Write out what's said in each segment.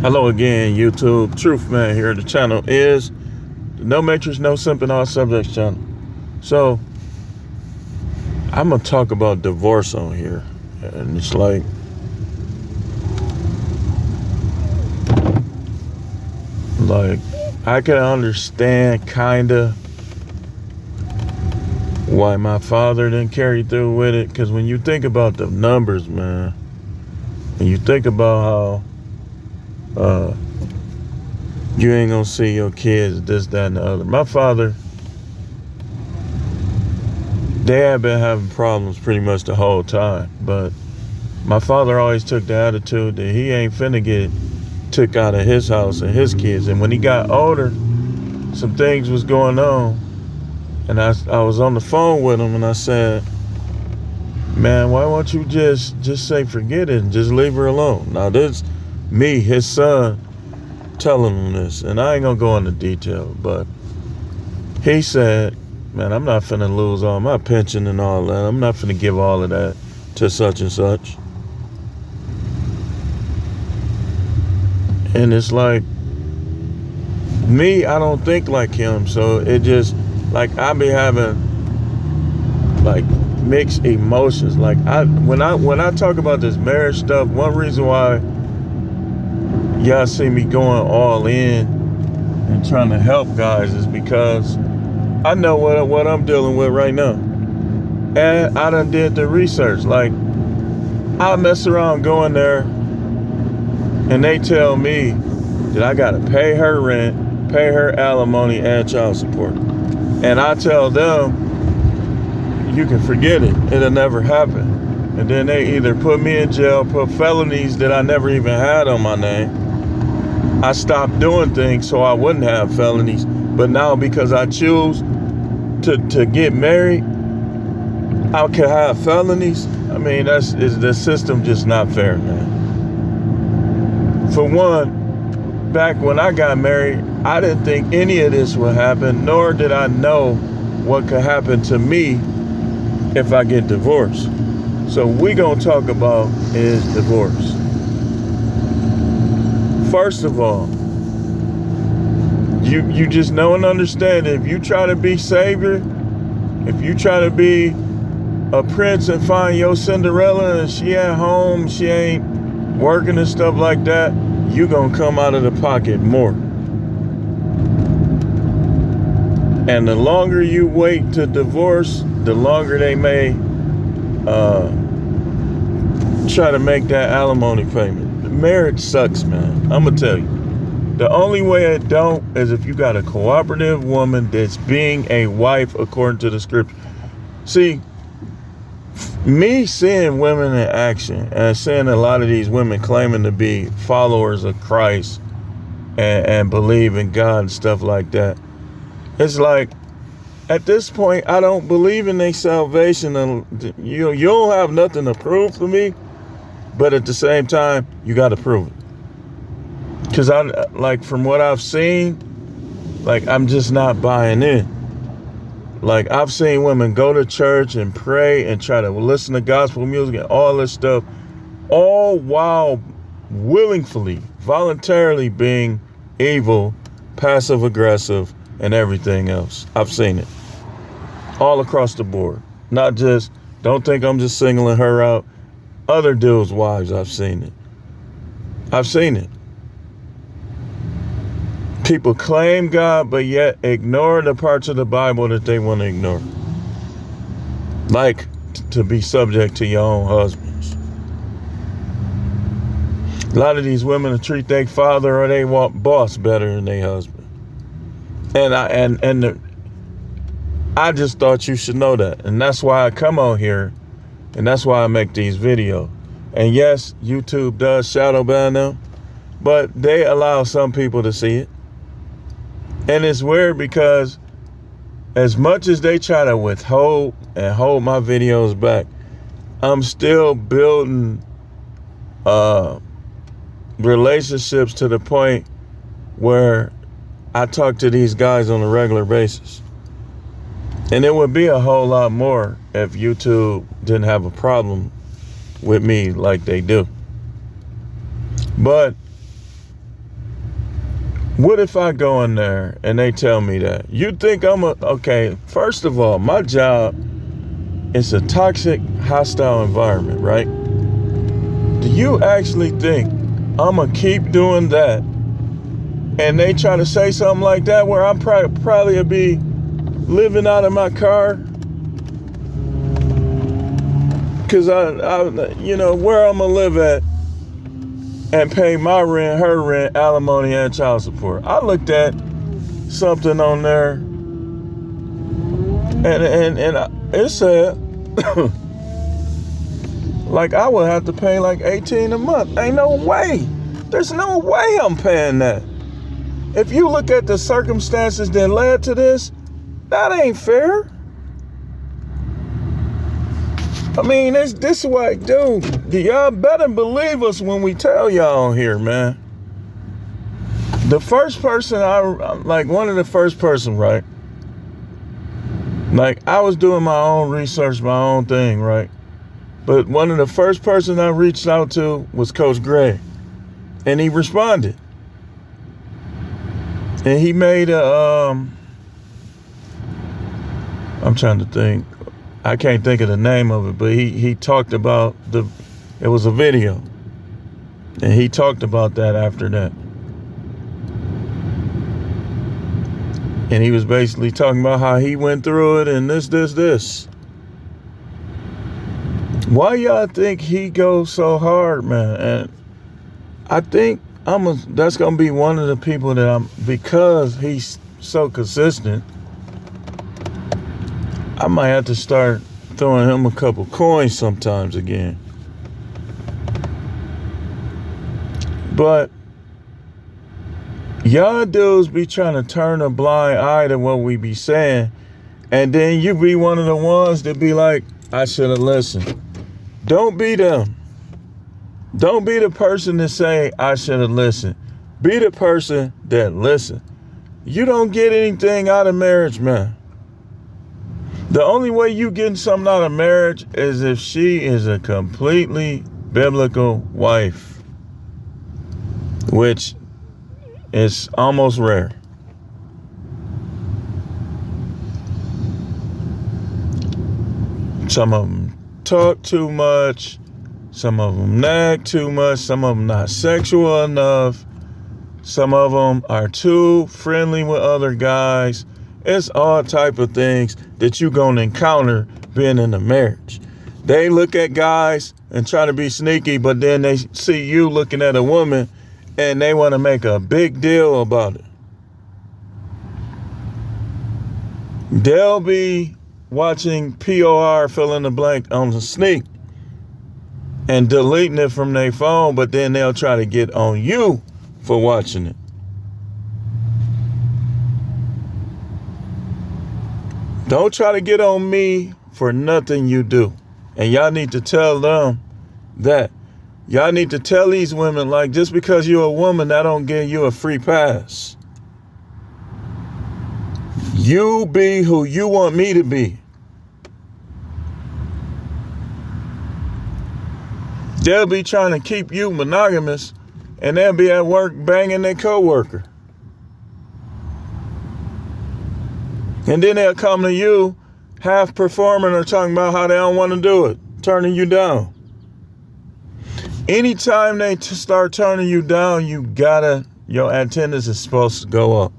Hello again, YouTube. Truth Man here. The channel is the No Matrix, No Simping, All Subjects channel. So, I'm going to talk about divorce on here. And it's like, I can understand kind of why my father didn't carry through with it. Because when you think about the numbers, man, and you think about how you ain't gonna see your kids, this, that, and the other. My father, they have been having problems pretty much the whole time. But my father always took the attitude that he ain't finna get took out of his house and his kids. And when he got older, some things was going on. And I was on the phone with him and I said, man, why won't you just say forget it and just leave her alone? Now this me, his son, telling him this, and I ain't gonna go into detail, but he said, man, I'm not finna lose all my pension and all that. I'm not finna give all of that to such and such. And it's like, me, I don't think like him, so it just, like, I be having, like, mixed emotions. Like, when I talk about this marriage stuff, one reason why y'all see me going all in and trying to help guys is because I know what I'm dealing with right now. And I done did the research. Like, I mess around going there and they tell me that I gotta pay her rent, pay her alimony, and child support. And I tell them, you can forget it. It'll never happen. And then they either put me in jail, put felonies that I never even had on my name. I stopped doing things so I wouldn't have felonies. But now because I choose to get married, I can have felonies. I mean, the system just not fair, man. For one, back when I got married, I didn't think any of this would happen, nor did I know what could happen to me if I get divorced. So we gonna talk about is divorce. First of all, you just know and understand that if you try to be savior, if you try to be a prince and find your Cinderella and she at home, she ain't working and stuff like that, you gonna come out of the pocket more. And the longer you wait to divorce, the longer they may try to make that alimony payment. Marriage sucks, man. I'm gonna tell you. The only way it don't is if you got a cooperative woman that's being a wife according to the scripture. See, me seeing women in action and seeing a lot of these women claiming to be followers of Christ and believe in God and stuff like that, it's like, at this point, I don't believe in their salvation. And you don't have nothing to prove for me, but at the same time, you got to prove it. Because from what I've seen, like, I'm just not buying in. Like, I've seen women go to church and pray and try to listen to gospel music and all this stuff, all while willingly, voluntarily being evil, passive aggressive, and everything else. I've seen it all across the board. Not just, don't think I'm just singling her out. Other dudes' wives, I've seen it. I've seen it. People claim God, but yet ignore the parts of the Bible that they want to ignore. Like to be subject to your own husbands. A lot of these women treat their father or their boss better than their husband. And I just thought you should know that. And that's why I come on here. And that's why I make these videos. And yes, YouTube does shadow ban them. But they allow some people to see it. And it's weird because as much as they try to withhold and hold my videos back, I'm still building relationships to the point where I talk to these guys on a regular basis. And it would be a whole lot more if YouTube didn't have a problem with me like they do. But What if I go in there and they tell me that? You think okay, first of all, my job is a toxic, hostile environment, right? Do you actually think I'm going to keep doing that and they try to say something like that where I'm probably will be living out of my car? Because I where I'm going to live at and pay my rent, her rent, alimony, and child support. I looked at something on there and it said like I would have to pay like $18 a month. Ain't no way. There's no way I'm paying that. If you look at the circumstances that led to this, that ain't fair. I mean, this is what, dude, y'all better believe us when we tell y'all here, man. The first person one of the first person, right? Like, I was doing my own research, my own thing, right? But one of the first person I reached out to was Coach Gray. And he responded. And he made I'm trying to think. I can't think of the name of it, but he talked about it was a video. And he talked about that after that. And he was basically talking about how he went through it and this. Why y'all think he goes so hard, man? And I think that's going to be one of the people that because he's so consistent, I might have to start throwing him a couple coins sometimes again. But y'all dudes be trying to turn a blind eye to what we be saying, and then you be one of the ones that be like, I should have listened. Don't be them. Don't be the person that say, I should have listened. Be the person that listen. You don't get anything out of marriage, man. The only way you getting something out of marriage is if she is a completely biblical wife, which is almost rare. Some of them talk too much. Some of them nag too much. Some of them not sexual enough. Some of them are too friendly with other guys. It's all type of things that you're going to encounter being in a marriage. They look at guys and try to be sneaky, but then they see you looking at a woman and they want to make a big deal about it. They'll be watching POR fill in the blank on the sneak and deleting it from their phone, but then they'll try to get on you for watching it. Don't try to get on me for nothing you do. And y'all need to tell them that. Y'all need to tell these women, like, just because you're a woman, that don't give you a free pass. You be who you want me to be. They'll be trying to keep you monogamous, and they'll be at work banging their coworker. And then they'll come to you half performing or talking about how they don't want to do it, turning you down. Anytime they start turning you down, your antennas is supposed to go up.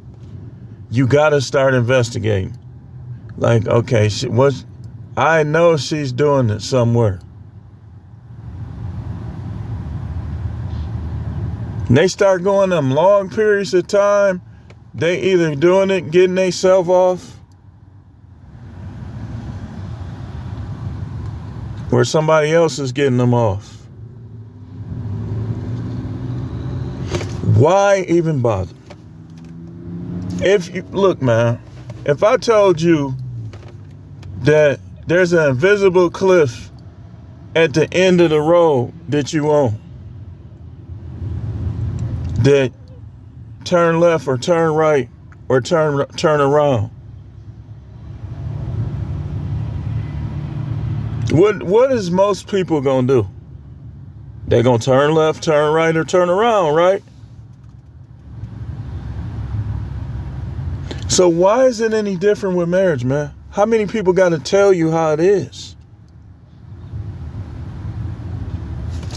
You gotta start investigating. Like, okay, I know she's doing it somewhere. And they start going them long periods of time, they either doing it, getting themselves off, or somebody else is getting them off. Why even bother? Look, man, if I told you that there's an invisible cliff at the end of the road that you own, that turn left or turn right or turn around, what is most people gonna do? They're gonna turn left, turn right, or turn around, right? So why is it any different with marriage, man? How many people got to tell you how it is?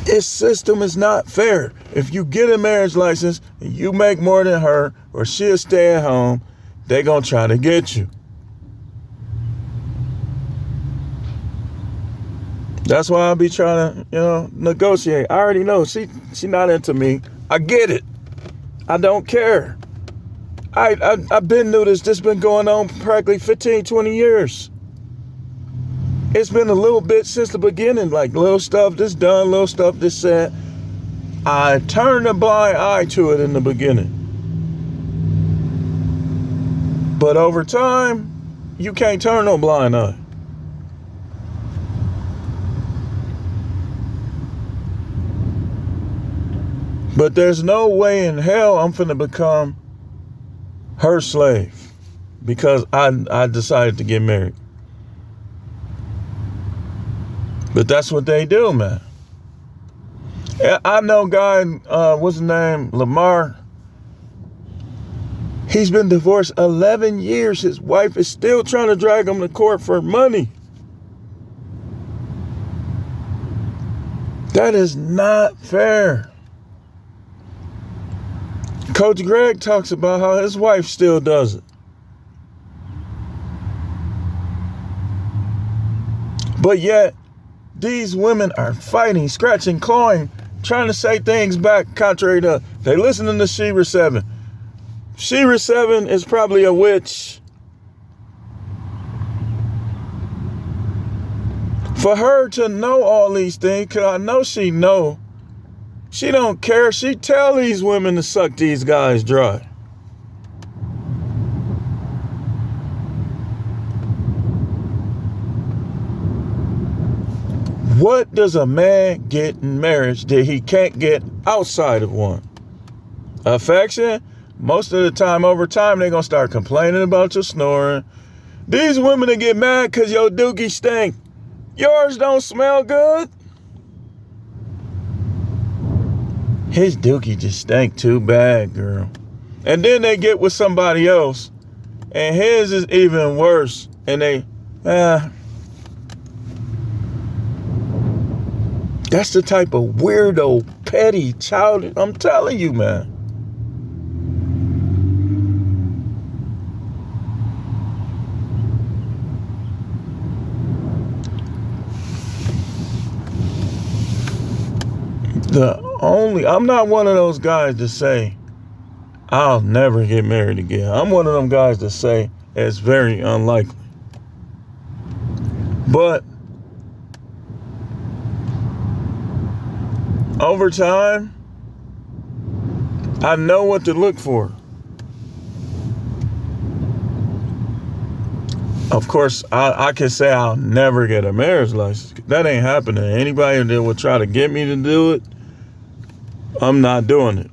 Its system is not fair. If you get a marriage license and you make more than her, or she'll stay at home, they gonna try to get you. That's why I'll be trying to, negotiate. I already know she not into me. I get it. I don't care. I've been new this. This been going on practically 15, 20 years. It's been a little bit since the beginning, like little stuff this done, little stuff this said. I turned a blind eye to it in the beginning. But over time, you can't turn no blind eye. But there's no way in hell I'm finna become her slave because I decided to get married. But that's what they do, man. I know a guy, what's his name? Lamar. He's been divorced 11 years. His wife is still trying to drag him to court for money. That is not fair. Coach Greg talks about how his wife still does it. But yet, these women are fighting, scratching, clawing, trying to say things back contrary to, they listening to Shera 7. Shera 7 is probably a witch. For her to know all these things, because I know she know, she don't care. She tell these women to suck these guys dry. What does a man get in marriage that he can't get outside of one? Affection? Most of the time, over time, they're going to start complaining about your snoring. These women that get mad because your dookie stink. Yours don't smell good. His dookie just stank too bad, girl. And then they get with somebody else, and his is even worse. And they, that's the type of weirdo, petty, childish. I'm telling you, man. I'm not one of those guys to say, I'll never get married again. I'm one of them guys to say it's very unlikely. But over time, I know what to look for. Of course, I can say I'll never get a marriage license. That ain't happening. Anybody that would try to get me to do it, I'm not doing it.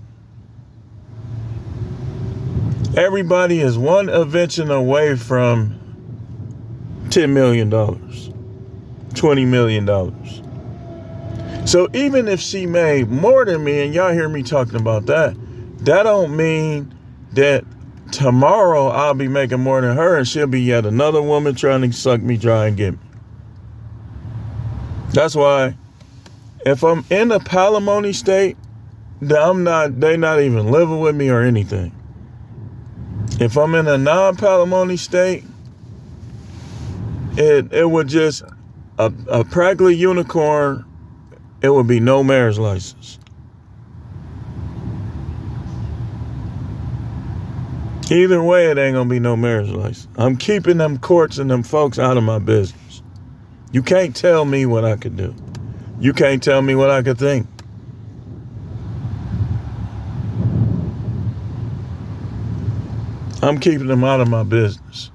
Everybody is one invention away from $10 million, $20 million. So even if she made more than me, and y'all hear me talking about that, that don't mean that tomorrow I'll be making more than her and she'll be yet another woman trying to suck me dry and get me. That's why if I'm in a palimony state, they not even living with me or anything. If I'm in a non-palimony state, it would just, a practically unicorn, it would be no marriage license. Either way, it ain't gonna be no marriage license. I'm keeping them courts and them folks out of my business. You can't tell me what I could do. You can't tell me what I could think. I'm keeping them out of my business.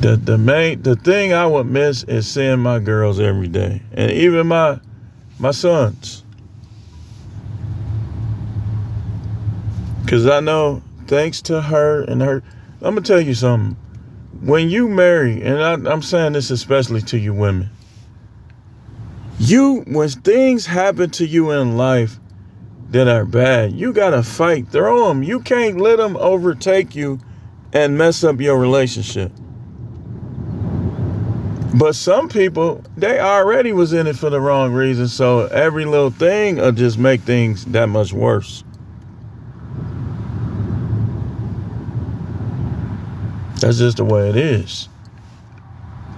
The thing I would miss is seeing my girls every day, and even my sons. Because I know, thanks to her and her, I'm gonna tell you something. When you marry, and I'm saying this especially to you women, When things happen to you in life that are bad, you gotta fight through them. You can't let them overtake you and mess up your relationship. But some people, they already was in it for the wrong reason, so every little thing will just make things that much worse. That's just the way it is.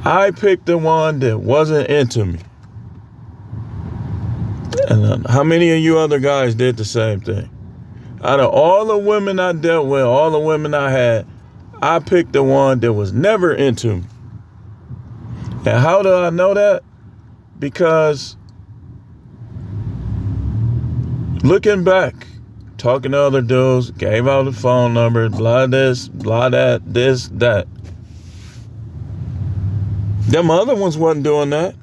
I picked the one that wasn't into me. And how many of you other guys did the same thing? Out of all the women I dealt with, all the women I had, I picked the one that was never into me. And how do I know that? Because looking back, talking to other dudes, gave out the phone number, blah this, blah that, this, that. Them other ones wasn't doing that.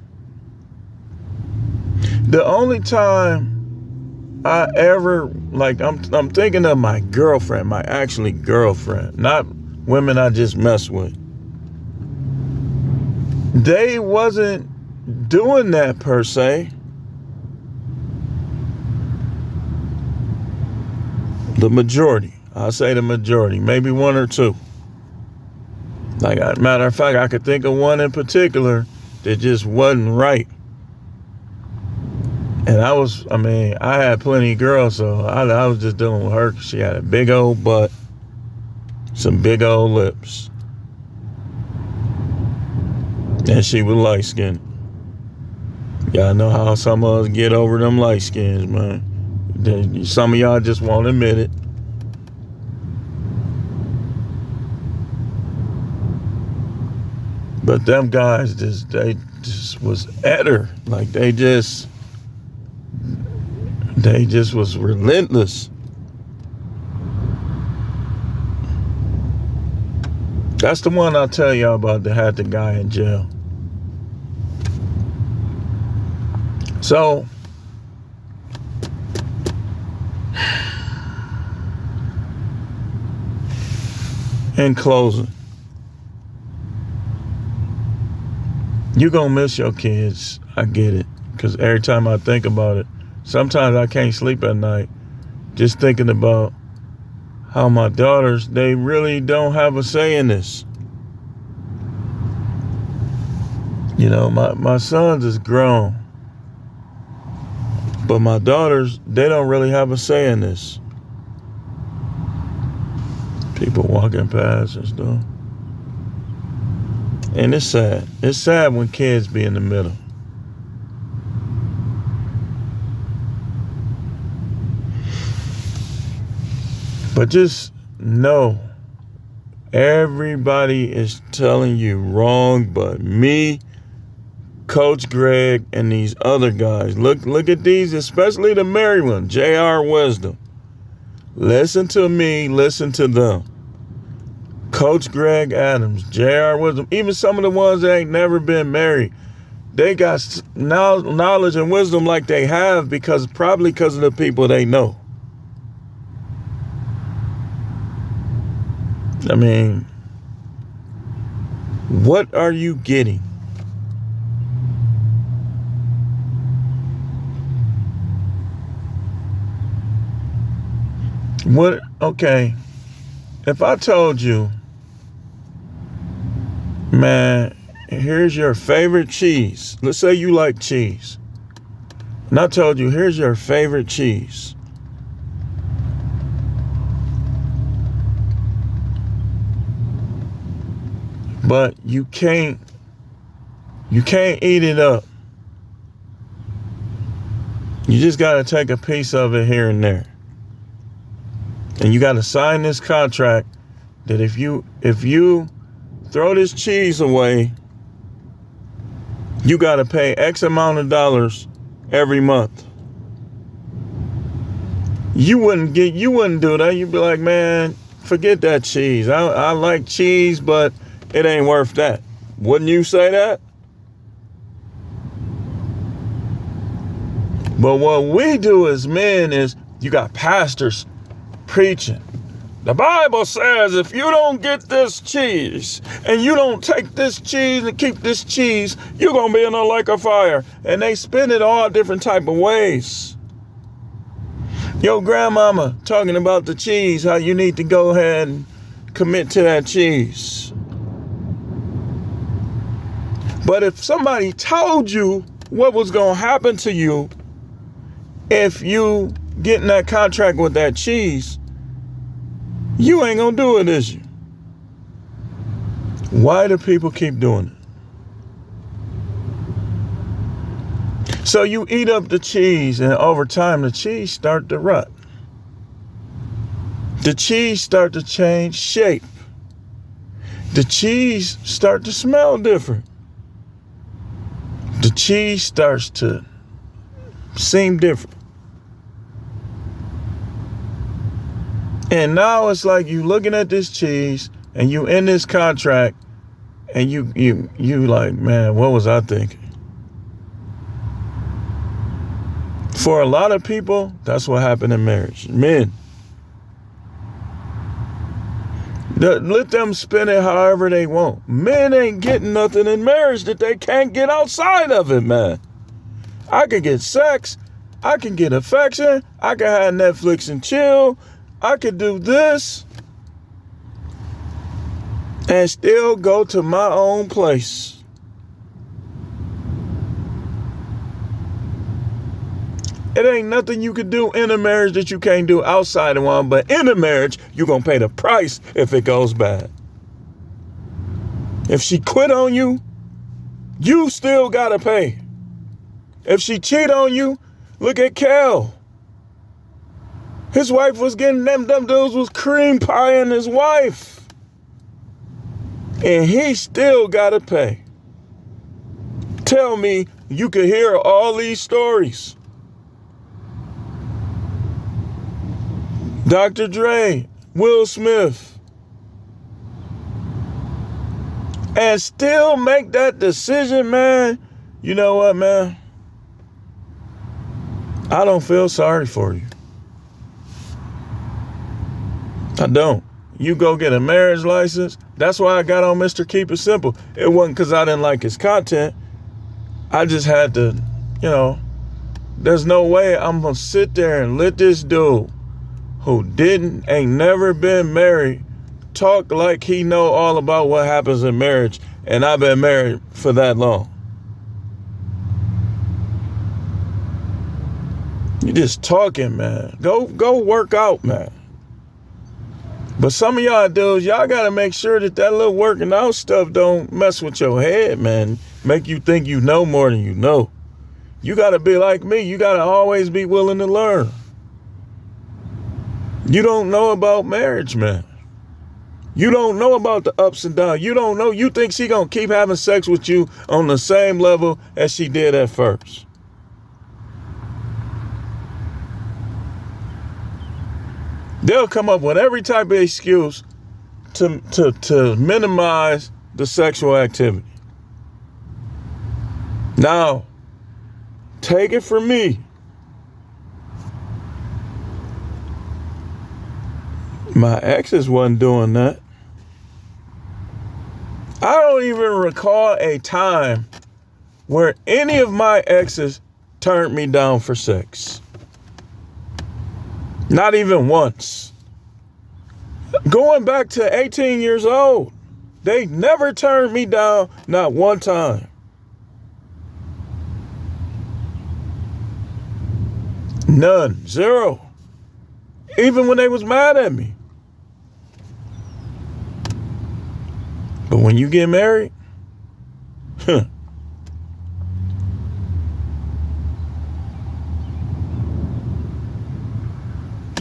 The only time I ever, I'm thinking of my girlfriend, my actually girlfriend, not women I just messed with. They wasn't doing that per se. The majority, I'll say the majority, maybe one or two. Matter of fact, I could think of one in particular that just wasn't right. And I had plenty of girls, so I was just dealing with her because she had a big old butt, some big old lips. And she was light skinned. Y'all know how some of us get over them light skins, man. Some of y'all just won't admit it. But them guys they just was at her. Like they just was relentless. That's the one I'll tell y'all about that had the guy in jail. So, in closing, you're going to miss your kids. I get it. Because every time I think about it, sometimes I can't sleep at night just thinking about how my daughters, they really don't have a say in this. You know, my sons is grown. But my daughters, they don't really have a say in this. People walking past and stuff. And it's sad. It's sad when kids be in the middle. But just know, everybody is telling you wrong but me, Coach Greg, and these other guys. Look at these, especially the married one, J.R. Wisdom. Listen to me, listen to them. Coach Greg Adams, J.R. Wisdom, even some of the ones that ain't never been married, they got knowledge and wisdom like they have probably because of the people they know. I mean, what are you getting? Okay, if I told you, man, here's your favorite cheese. Let's say you like cheese. And I told you, here's your favorite cheese. But you can't eat it up. You just got to take a piece of it here and there. And you got to sign this contract that if you throw this cheese away, you got to pay X amount of dollars every month. You wouldn't do that. You'd be like, man, forget that cheese. I like cheese, but it ain't worth that. Wouldn't you say that? But what we do as men is, you got pastors preaching. The Bible says if you don't get this cheese and you don't take this cheese and keep this cheese, you're going to be in a lake of fire. And they spin it all different type of ways. Your grandmama talking about the cheese, how you need to go ahead and commit to that cheese. But if somebody told you what was going to happen to you if you get in that contract with that cheese, you ain't gonna do it, is you? Why do people keep doing it? So you eat up the cheese, and over time the cheese start to rot. The cheese start to change shape. The cheese start to smell different. The cheese starts to seem different. And now it's like you looking at this cheese and you in this contract and you like, man, what was I thinking? For a lot of people, that's what happened in marriage. Men. Let them spin it however they want. Men ain't getting nothing in marriage that they can't get outside of it, man. I can get sex. I can get affection. I can have Netflix and chill. I could do this and still go to my own place. It ain't nothing you could do in a marriage that you can't do outside of one, but in a marriage, you're going to pay the price if it goes bad. If she quit on you, you still got to pay. If she cheat on you, look at Kel. His wife was getting them dudes was cream pieing his wife. And he still got to pay. Tell me you could hear all these stories. Dr. Dre, Will Smith. And still make that decision, man. You know what, man? I don't feel sorry for you. I don't. You go get a marriage license. That's why I got on Mr. Keep It Simple. It wasn't because I didn't like his content. I just had to, there's no way I'm going to sit there and let this dude who ain't never been married talk like he know all about what happens in marriage. And I've been married for that long. You just talking, man. Go work out, man. But some of y'all dudes, y'all got to make sure that little working out stuff don't mess with your head, man. Make you think you know more than you know. You got to be like me. You got to always be willing to learn. You don't know about marriage, man. You don't know about the ups and downs. You don't know. You think she going to keep having sex with you on the same level as she did at first. They'll come up with every type of excuse to minimize the sexual activity. Now, take it from me. My exes wasn't doing that. I don't even recall a time where any of my exes turned me down for sex. Not even once. Going back to 18 years old, they never turned me down, not one time. None. Zero. Even when they was mad at me. But when you get married,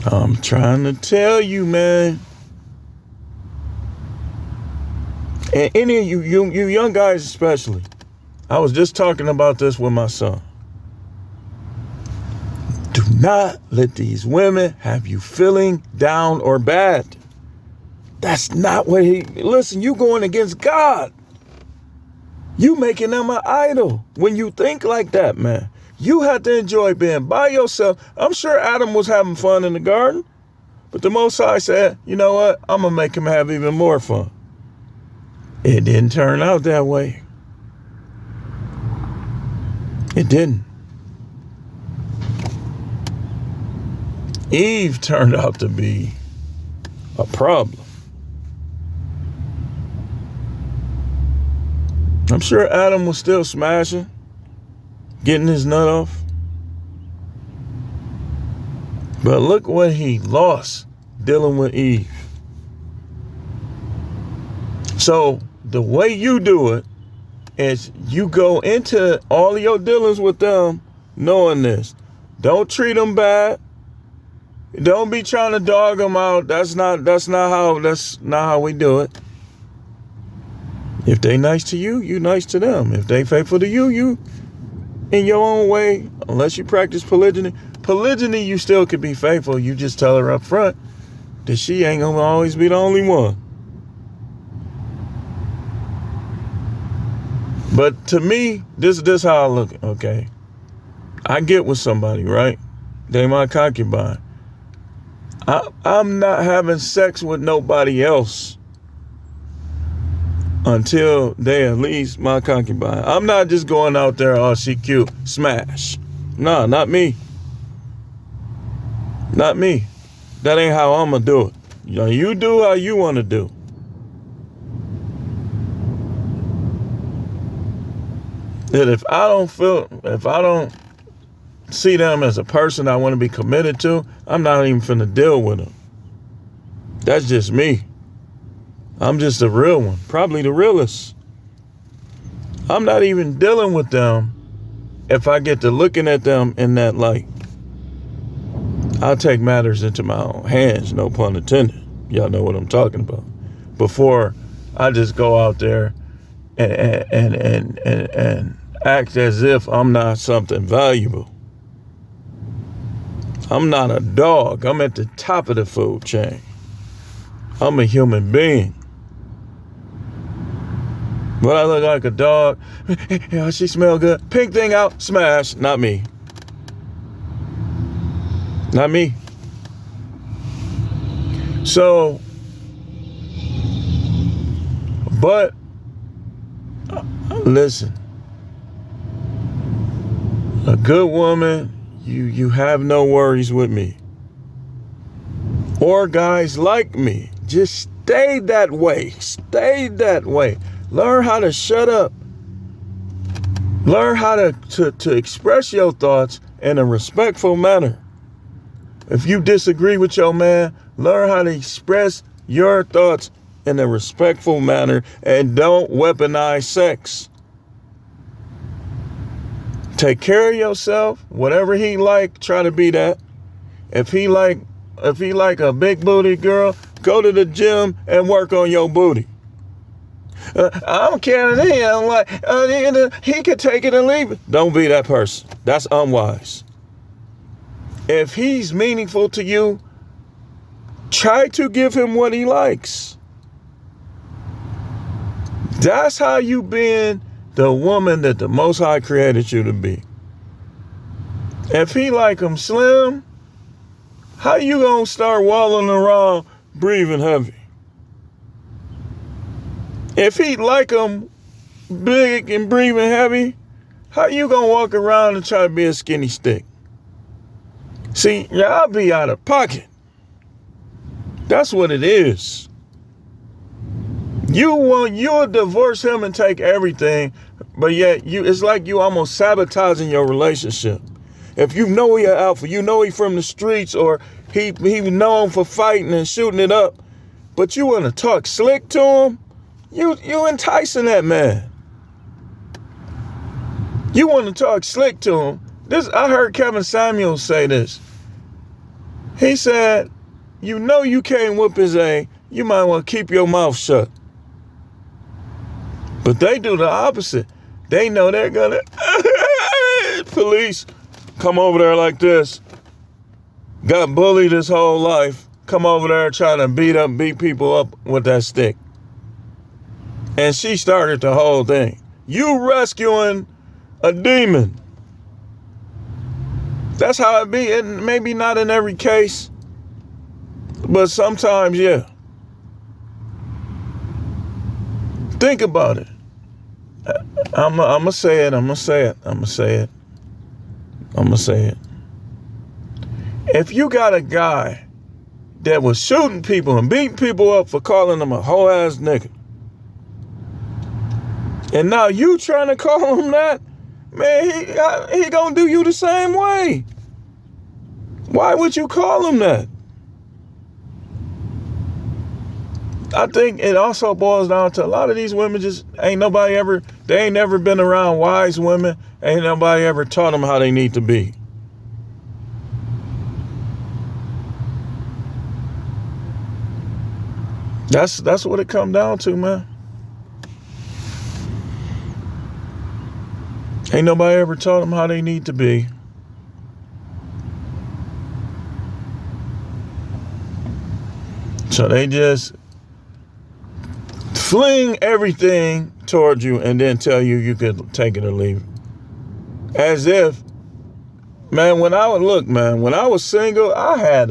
I'm trying to tell you, man. And any of you young guys especially, I was just talking about this with my son. Do not let these women have you feeling down or bad. That's not what listen, you going against God. You making them an idol when you think like that, man. You have to enjoy being by yourself. I'm sure Adam was having fun in the garden. But the Most High said, you know what? I'm going to make him have even more fun. It didn't turn out that way. It didn't. Eve turned out to be a problem. I'm sure Adam was still smashing, getting his nut off. But look what he lost dealing with Eve. So the way you do it is you go into all of your dealings with them knowing this. Don't treat them bad. Don't be trying to dog them out. That's not how we do it. If they nice to you, you nice to them. If they faithful to you, you in your own way, unless you practice polygyny. Polygyny, you still could be faithful. You just tell her up front that she ain't gonna always be the only one. But to me, this how I look, okay? I get with somebody, right? They my concubine. I'm not having sex with nobody else until they at least my concubine. I'm not just going out there, oh, she cute, smash. Nah, not me. Not me. That ain't how I'm gonna do it. You do how you want to do. That if I don't see them as a person I want to be committed to, I'm not even finna deal with them. That's just me. I'm just the real one, probably the realest. I'm not even dealing with them if I get to looking at them in that light. I'll take matters into my own hands, no pun intended. Y'all know what I'm talking about. Before I just go out there and act as if I'm not something valuable. I'm not a dog. I'm at the top of the food chain. I'm a human being. But I look like a dog. Yeah, she smell good. Pink thing out, smash. Not me. Not me. So, but listen, a good woman, you have no worries with me. Or guys like me, just stay that way. Stay that way. Learn how to shut up. Learn how to express your thoughts in a respectful manner. If you disagree with your man, learn how to express your thoughts in a respectful manner and don't weaponize sex. Take care of yourself. Whatever he like, try to be that. If he like a big booty girl, go to the gym and work on your booty. I don't care to him. Like he could take it and leave it. Don't be that person. That's unwise. If he's meaningful to you, try to give him what he likes. That's how you being the woman that the Most High created you to be. If he like him slim, how you gonna start wallowing around breathing heavy? If he like him big and breathing heavy, how you gonna walk around and try to be a skinny stick? See, y'all be out of pocket. That's what it is. You'll divorce him and take everything, but yet it's like you almost sabotaging your relationship. If you know he an alpha, you know he from the streets, or he known for fighting and shooting it up, but you want to talk slick to him, you enticing that man. You want to talk slick to him. I heard Kevin Samuels say this. He said, you know you can't whoop his ass, you might want to keep your mouth shut. But they do the opposite. They know they're gonna police come over there like this. Got bullied his whole life. Come over there trying to beat people up with that stick. And she started the whole thing. You rescuing a demon. That's how it be. And maybe not in every case. But sometimes, yeah. Think about it. I'm going to say it. If you got a guy that was shooting people and beating people up for calling them a whole ass nigga, and now you trying to call him that, man, he gonna do you the same way. Why would you call him that? I think it also boils down to a lot of these women just they ain't never been around wise women. Ain't nobody ever taught them how they need to be. That's what it come down to, man. Ain't nobody ever taught them how they need to be. So they just fling everything towards you and then tell you you could take it or leave it. As if, man, when I was single, I had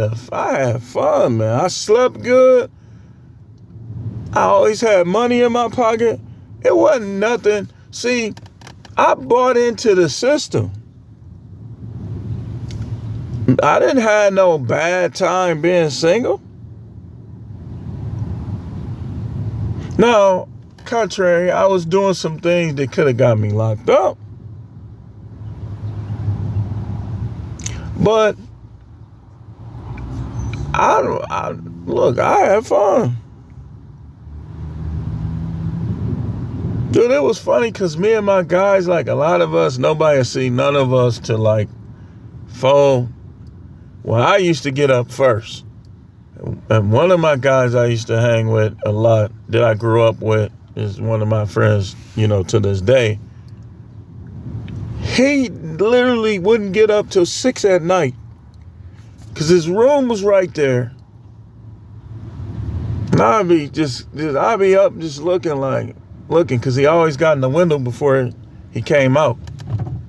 fun, man. I slept good. I always had money in my pocket. It wasn't nothing. See, I bought into the system. I didn't have no bad time being single. Now, contrary, I was doing some things that could have got me locked up. But I had fun. Dude, it was funny because me and my guys, like a lot of us, nobody see none of us to like phone. Well, I used to get up first. And one of my guys I used to hang with a lot that I grew up with is one of my friends, to this day. He literally wouldn't get up till 6 at night because his room was right there. And I'd be up just looking because he always got in the window before he came out.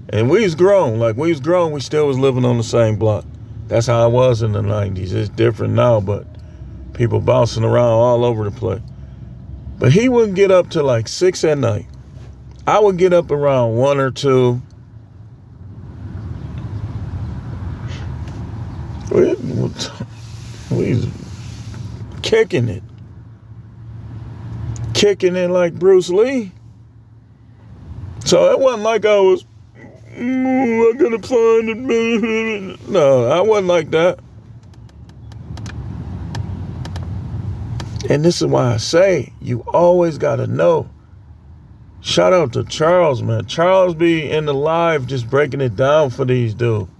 And we was grown. We still was living on the same block. That's how it was in the 90s. It's different now, but people bouncing around all over the place. But he wouldn't get up till like 6 at night. I would get up around 1 or 2. We was kicking it. Kicking it like Bruce Lee. So it wasn't like I was, I gotta find it. No, I wasn't like that. And this is why I say, you always gotta know. Shout out to Charles, man. Charles be in the live just breaking it down for these dudes.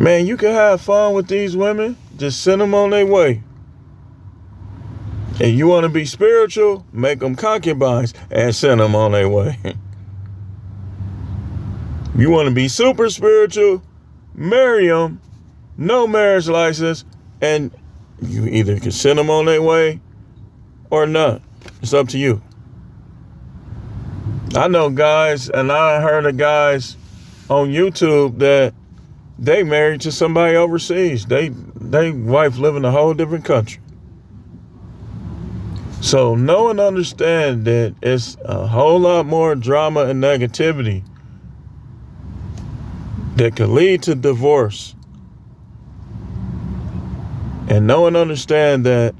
Man, you can have fun with these women. Just send them on their way. And you want to be spiritual, make them concubines and send them on their way. You want to be super spiritual, marry them, no marriage license, and you either can send them on their way or not. It's up to you. I know guys, and I heard of guys on YouTube that they married to somebody overseas. They wife live in a whole different country. So know and understand that it's a whole lot more drama and negativity that could lead to divorce. And know and understand that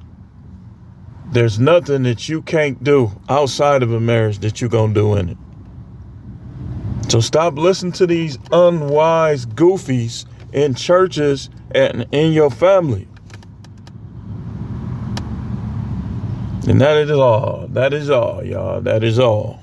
there's nothing that you can't do outside of a marriage that you're going to do in it. So stop listening to these unwise goofies in churches and in your family. And that is all. That is all, y'all. That is all.